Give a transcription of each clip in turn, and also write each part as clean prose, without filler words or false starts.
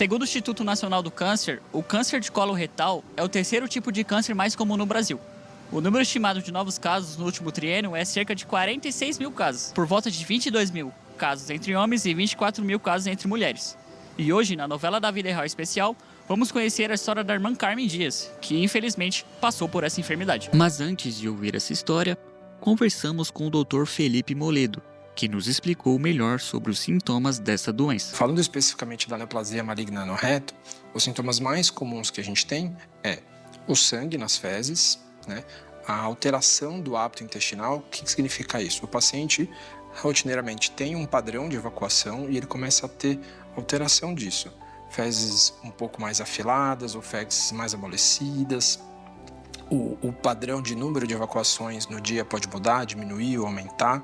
Segundo o Instituto Nacional do Câncer, o câncer de colo retal é o terceiro tipo de câncer mais comum no Brasil. O número estimado de novos casos no último triênio é cerca de 46 mil casos, por volta de 22 mil casos entre homens e 24 mil casos entre mulheres. E hoje, na novela da Vida Real Especial, vamos conhecer a história da irmã Carmen Dias, que infelizmente passou por essa enfermidade. Mas antes de ouvir essa história, conversamos com o Dr. Felipe Moledo, que nos explicou melhor sobre os sintomas dessa doença. Falando especificamente da neoplasia maligna no reto, os sintomas mais comuns que a gente tem é o sangue nas fezes, né? A alteração do hábito intestinal. O que significa isso? O paciente rotineiramente tem um padrão de evacuação e ele começa a ter alteração disso. Fezes um pouco mais afiladas ou fezes mais amolecidas. O padrão de número de evacuações no dia pode mudar, diminuir ou aumentar.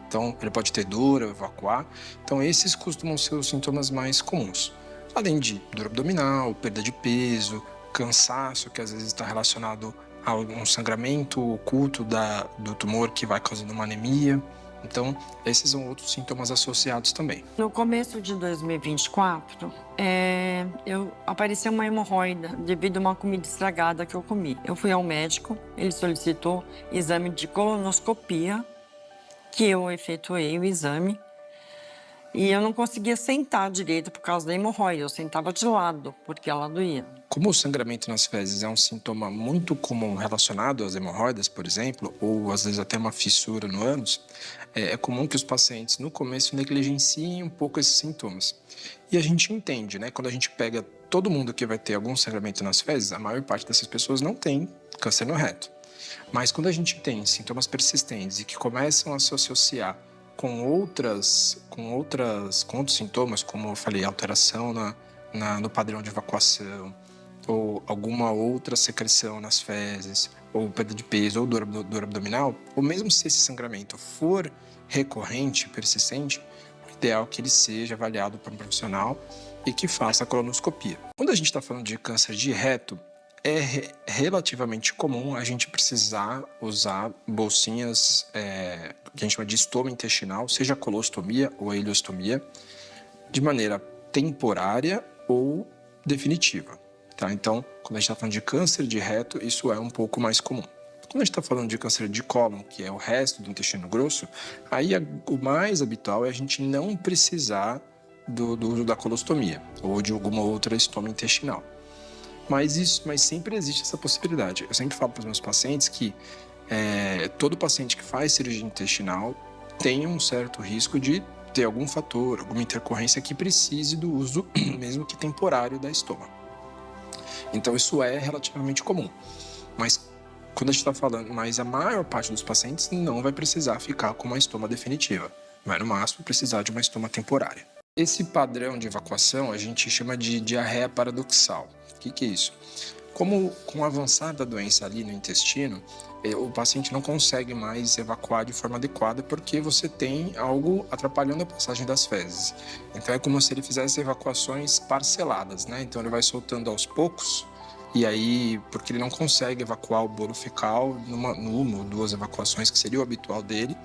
Então, ele pode ter dor ao evacuar. Então, esses costumam ser os sintomas mais comuns. Além de dor abdominal, perda de peso, cansaço, que às vezes está relacionado a um sangramento oculto do tumor que vai causando uma anemia. Então, esses são outros sintomas associados também. No começo de 2024, apareceu uma hemorroida devido a uma comida estragada que eu comi. Eu fui ao médico, ele solicitou exame de colonoscopia, que eu efetuei o exame, e eu não conseguia sentar direito por causa da hemorroida. Eu sentava de lado, porque ela doía. Como o sangramento nas fezes é um sintoma muito comum relacionado às hemorroidas, por exemplo, ou às vezes até uma fissura no ânus, é comum que os pacientes no começo negligenciem um pouco esses sintomas. E a gente entende, né? Quando a gente pega todo mundo que vai ter algum sangramento nas fezes, a maior parte dessas pessoas não tem câncer no reto. Mas quando a gente tem sintomas persistentes e que começam a se associar com outros sintomas, como eu falei, alteração no padrão de evacuação, ou alguma outra secreção nas fezes, ou perda de peso, ou dor abdominal, ou mesmo se esse sangramento for recorrente, persistente, o ideal é que ele seja avaliado por um profissional e que faça a colonoscopia. Quando a gente está falando de câncer de reto, é relativamente comum a gente precisar usar bolsinhas que a gente chama de estoma intestinal, seja colostomia ou ileostomia, de maneira temporária ou definitiva. Tá? Então, quando a gente está falando de câncer de reto, isso é um pouco mais comum. Quando a gente está falando de câncer de cólon, que é o resto do intestino grosso, aí o mais habitual é a gente não precisar do uso da colostomia ou de alguma outra estoma intestinal. Mas sempre existe essa possibilidade. Eu sempre falo para os meus pacientes que todo paciente que faz cirurgia intestinal tem um certo risco de ter algum fator, alguma intercorrência que precise do uso, mesmo que temporário, da estoma. Então isso é relativamente comum. Mas quando a gente está falando, mas a maior parte dos pacientes não vai precisar ficar com uma estoma definitiva. Vai no máximo precisar de uma estoma temporária. Esse padrão de evacuação a gente chama de diarreia paradoxal. O que é isso? Como com o avançar da doença ali no intestino, o paciente não consegue mais evacuar de forma adequada porque você tem algo atrapalhando a passagem das fezes. Então é como se ele fizesse evacuações parceladas, né? Então ele vai soltando aos poucos e aí, porque ele não consegue evacuar o bolo fecal numa ou duas evacuações, que seria o habitual dele,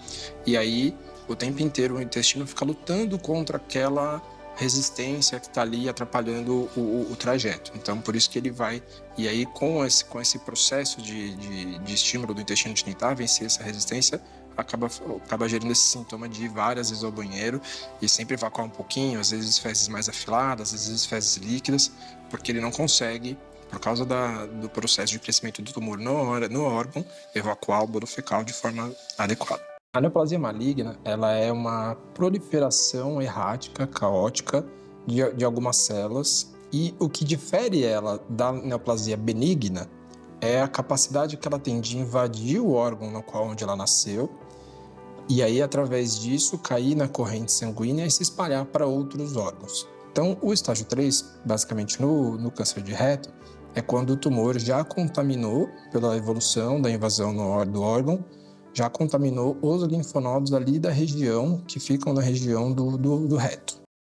e aí o tempo inteiro o intestino fica lutando contra aquela resistência que está ali atrapalhando o trajeto. Então, por isso que ele vai... E aí, com esse processo de estímulo do intestino de tentar vencer essa resistência, acaba gerando esse sintoma de ir várias vezes ao banheiro e sempre evacuar um pouquinho, às vezes fezes mais afiladas, às vezes fezes líquidas, porque ele não consegue, por causa do processo de crescimento do tumor no órgão, evacuar o bolo fecal de forma adequada. A neoplasia maligna, ela é uma proliferação errática, caótica de algumas células, e o que difere ela da neoplasia benigna é a capacidade que ela tem de invadir o órgão onde ela nasceu, e aí, através disso, cair na corrente sanguínea e se espalhar para outros órgãos. Então, o estágio 3, basicamente no câncer de reto, é quando o tumor já contaminou, pela evolução da invasão do órgão, já contaminou os linfonodos ali da região, que ficam na região do reto.